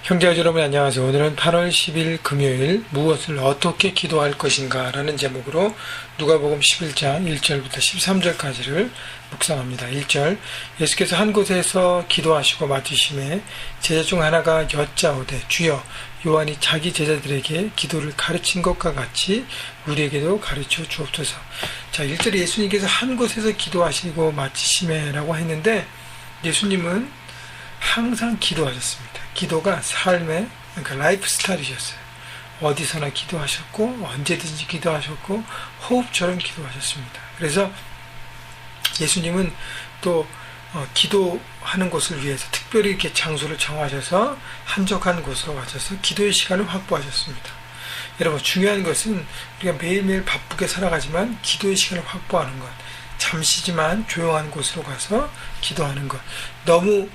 형제자 여러분 안녕하세요. 오늘은 8월 10일 금요일 무엇을 어떻게 기도할 것인가 라는 제목으로 누가복음 11장 1절부터 13절까지를 묵상합니다. 1절 예수께서 한 곳에서 기도하시고 맡으심에 제자 중 하나가 여짜오되 주여 요한이 자기 제자들에게 기도를 가르친 것과 같이 우리에게도 가르쳐 주옵소서. 자, 1절에 예수님께서 한 곳에서 기도하시고 맡으심에 라고 했는데 예수님은 항상 기도하셨습니다. 기도가 삶의 그러니까 라이프 스타일이셨어요. 어디서나 기도하셨고 언제든지 기도하셨고 호흡처럼 기도하셨습니다. 그래서 예수님은 또 기도하는 곳을 위해서 특별히 이렇게 장소를 정하셔서 한적한 곳으로 가셔서 기도의 시간을 확보하셨습니다. 여러분 중요한 것은 우리가 매일매일 바쁘게 살아가지만 기도의 시간을 확보하는 것, 잠시지만 조용한 곳으로 가서 기도하는 것. 너무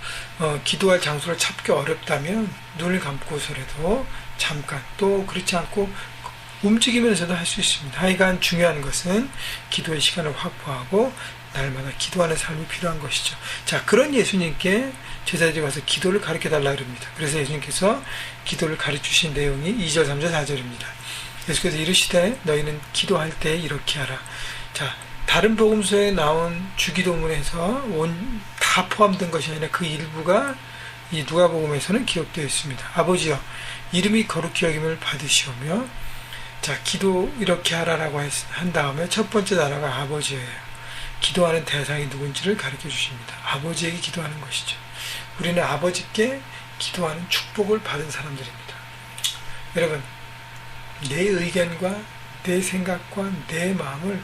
기도할 장소를 찾기 어렵다면 눈을 감고서라도 잠깐, 또 그렇지 않고 움직이면서도 할 수 있습니다. 하여간 중요한 것은 기도의 시간을 확보하고 날마다 기도하는 삶이 필요한 것이죠. 자, 그런 예수님께 제자들이 와서 기도를 가르쳐달라 그럽니다. 그래서 예수님께서 기도를 가르치신 내용이 2절, 3절, 4절입니다. 예수께서 이르시되 너희는 기도할 때 이렇게 하라. 자, 다른 복음서에 나온 주기도문에서 다 포함된 것이 아니라 그 일부가 이 누가복음에서는 기록되어 있습니다. 아버지여 이름이 거룩히 여김을 받으시오며, 자, 기도 이렇게 하라라고 한 다음에 첫 번째 단어가 아버지예요. 기도하는 대상이 누군지를 가르쳐 주십니다. 아버지에게 기도하는 것이죠. 우리는 아버지께 기도하는 축복을 받은 사람들입니다. 여러분, 내 의견과 내 생각과 내 마음을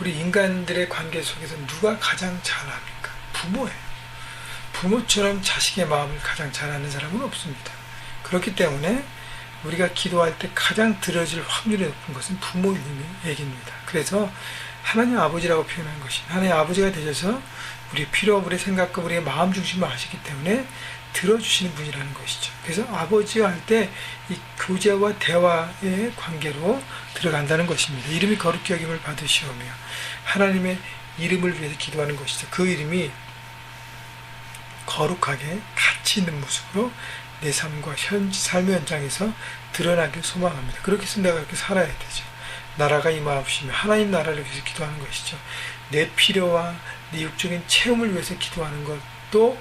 우리 인간들의 관계 속에서 누가 가장 잘 압니까? 부모예요. 부모처럼 자식의 마음을 가장 잘 아는 사람은 없습니다. 그렇기 때문에 우리가 기도할 때 가장 들어질 확률이 높은 것은 부모 얘기입니다. 그래서 하나님 아버지라고 표현한 것입니다. 하나님 아버지가 되셔서 우리의 필요, 우리의 생각과 우리의 마음 중심을 아시기 때문에 들어주시는 분이라는 것이죠. 그래서 아버지와 할 때 이 교제와 대화의 관계로 들어간다는 것입니다. 이름이 거룩히 여김을 받으시오며, 하나님의 이름을 위해서 기도하는 것이죠. 그 이름이 거룩하게 가치 있는 모습으로 내 삶과 삶의 현장에서 드러나길 소망합니다. 그렇게 해서 내가 그렇게 살아야 되죠. 나라가 임하옵시며, 하나님 나라를 위해서 기도하는 것이죠. 내 필요와 내 육적인 체험을 위해서 기도하는 것도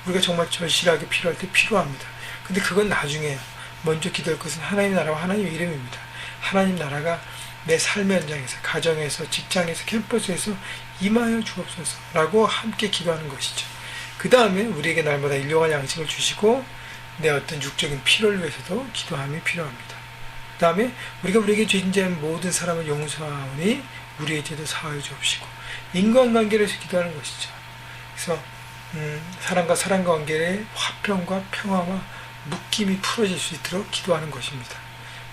우리가 정말 절실하게 필요할 때 필요합니다. 근데 그건 나중에요. 먼저 기도할 것은 하나님 나라와 하나님의 이름입니다. 하나님 나라가 내 삶의 현장에서, 가정에서, 직장에서, 캠퍼스에서 임하여 주옵소서 라고 함께 기도하는 것이죠. 그 다음에 우리에게 날마다 일용할 양식을 주시고 내 어떤 육적인 필요를 위해서도 기도함이 필요합니다. 그 다음에 우리가 우리에게 죄진 모든 사람을 용서하오니 우리의 죄도 사하여 주옵시고, 인간관계를 위해서 기도하는 것이죠. 그래서 사람과 사람 관계의 화평과 평화와 묶임이 풀어질 수 있도록 기도하는 것입니다.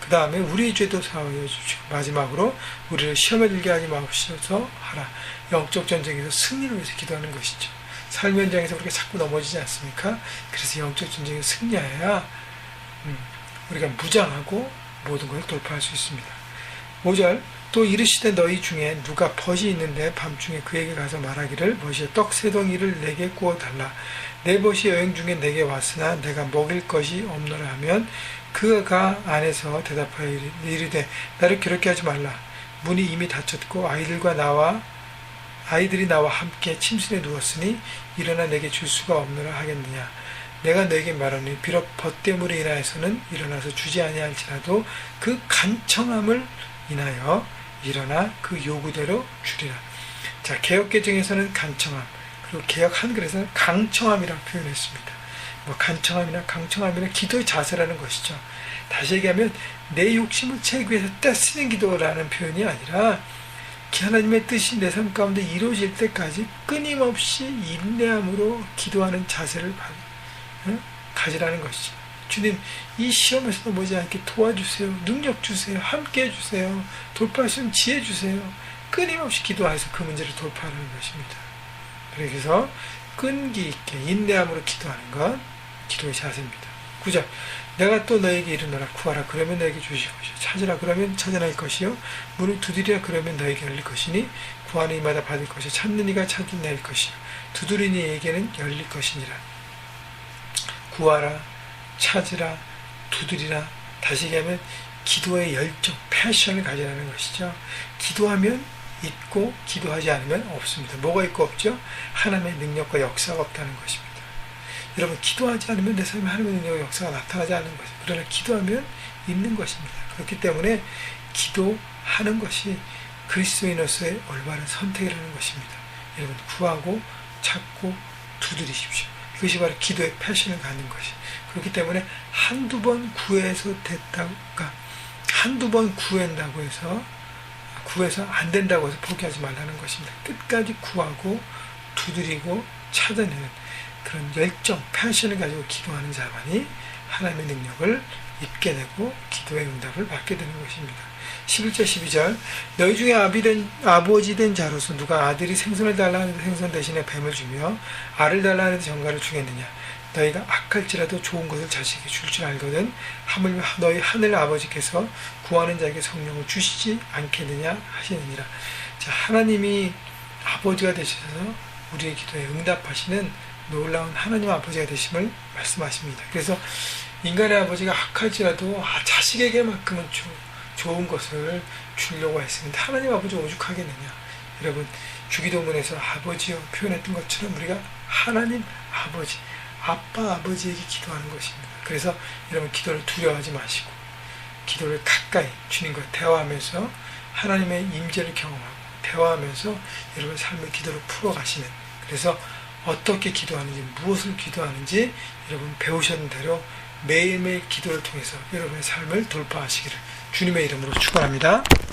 그 다음에 우리의 죄도 사하여 주시고, 마지막으로 우리를 시험에 들게 하지 마옵소서 하라. 영적 전쟁에서 승리를 위해서 기도하는 것이죠. 삶의 현장에서 우리가 자꾸 넘어지지 않습니까? 그래서 영적 전쟁에서 승리해야 우리가 무장하고 모든 것을 돌파할 수 있습니다. 5절 또 이르시되 너희 중에 누가 벗이 있는데 밤중에 그에게 가서 말하기를 벗이여 떡 세 덩이를 내게 구워 달라. 내 벗이 여행 중에 내게 왔으나 내가 먹일 것이 없노라 하면 그가 안에서 대답하여 이르되 나를 괴롭게 하지 말라. 문이 이미 닫혔고 아이들이 나와 함께 침실에 누웠으니 일어나 내게 줄 수가 없노라 하겠느냐. 내가 너에게 말하니 비록 벗 때문에 인하여서는 일어나서 주지 아니할지라도 그 간청함을 인하여 일어나 그 요구대로 주리라. 자, 개역개정에서는 간청함, 그리고 개역 한글에서는 강청함이라고 표현했습니다. 간청함이나 강청함이나 기도의 자세라는 것이죠. 다시 얘기하면 내 욕심을 채우기 위해서 떼쓰는 기도라는 표현이 아니라 하나님의 뜻이 내 삶 가운데 이루어질 때까지 끊임없이 인내함으로 기도하는 자세를 가지라는 것이죠. 주님, 이 시험에서도 머지 않게 도와주세요. 능력 주세요. 함께 해주세요. 돌파할 수 있는 지혜 주세요. 끊임없이 기도해서 그 문제를 돌파하는 것입니다. 그래서 끈기 있게 인내함으로 기도하는 것, 기도의 자세입니다. 9절 내가 또 너에게 이르노라. 구하라 그러면 너에게 주실 것이요, 찾으라 그러면 찾아낼 것이요, 문을 두드리라 그러면 너에게 열릴 것이니 구하는 이마다 받을 것이요, 찾는 이가 찾아낼 것이요, 두드리는 이에게는 열릴 것이니라. 구하라, 찾으라, 두드리라. 다시 얘기하면 기도의 열정, 패션을 가지라는 것이죠. 기도하면 있고 기도하지 않으면 없습니다. 뭐가 있고 없죠? 하나님의 능력과 역사가 없다는 것입니다. 여러분, 기도하지 않으면 내 삶에 하나님의 능력과 역사가 나타나지 않는 것입니다. 그러나 기도하면 있는 것입니다. 그렇기 때문에 기도하는 것이 그리스도인으로서의 올바른 선택이라는 것입니다. 여러분, 구하고 찾고 두드리십시오. 이것이 바로 기도의 패션을 갖는 것이. 그렇기 때문에 한두 번 구해서 됐다가, 한두 번 구한다고 해서 구해서 안 된다고 해서 포기하지 말라는 것입니다. 끝까지 구하고 두드리고 찾아내는 그런 열정, 패션을 가지고 기도하는 자만이 하나님의 능력을 입게 되고 기도의 응답을 받게 되는 것입니다. 11절 12절 너희 중에 아버지 된 자로서 누가 아들이 생선을 달라 하는데 생선 대신에 뱀을 주며 알을 달라 하는데 정갈을 주겠느냐. 너희가 악할지라도 좋은 것을 자식에게 줄 줄 알거든 하물며 너희 하늘 아버지께서 구하는 자에게 성령을 주시지 않겠느냐 하시느니라. 자, 하나님이 아버지가 되셔서 우리의 기도에 응답하시는 놀라운 하나님 아버지가 되심을 말씀하십니다. 그래서 인간의 아버지가 악할지라도 자식에게만큼은 좋은 것을 주려고 했습니다. 하나님 아버지 오죽하겠느냐. 여러분, 주기도문에서 아버지여 표현했던 것처럼 우리가 하나님 아버지, 아빠 아버지에게 기도하는 것입니다. 그래서 여러분, 기도를 두려워하지 마시고 기도를 가까이 주님과 대화하면서 하나님의 임재를 경험하고 대화하면서 여러분 삶의 기도를 풀어가시는, 그래서 어떻게 기도하는지, 무엇을 기도하는지 여러분 배우셨는 대로 매일매일 기도를 통해서 여러분의 삶을 돌파하시기를 주님의 이름으로 축원합니다.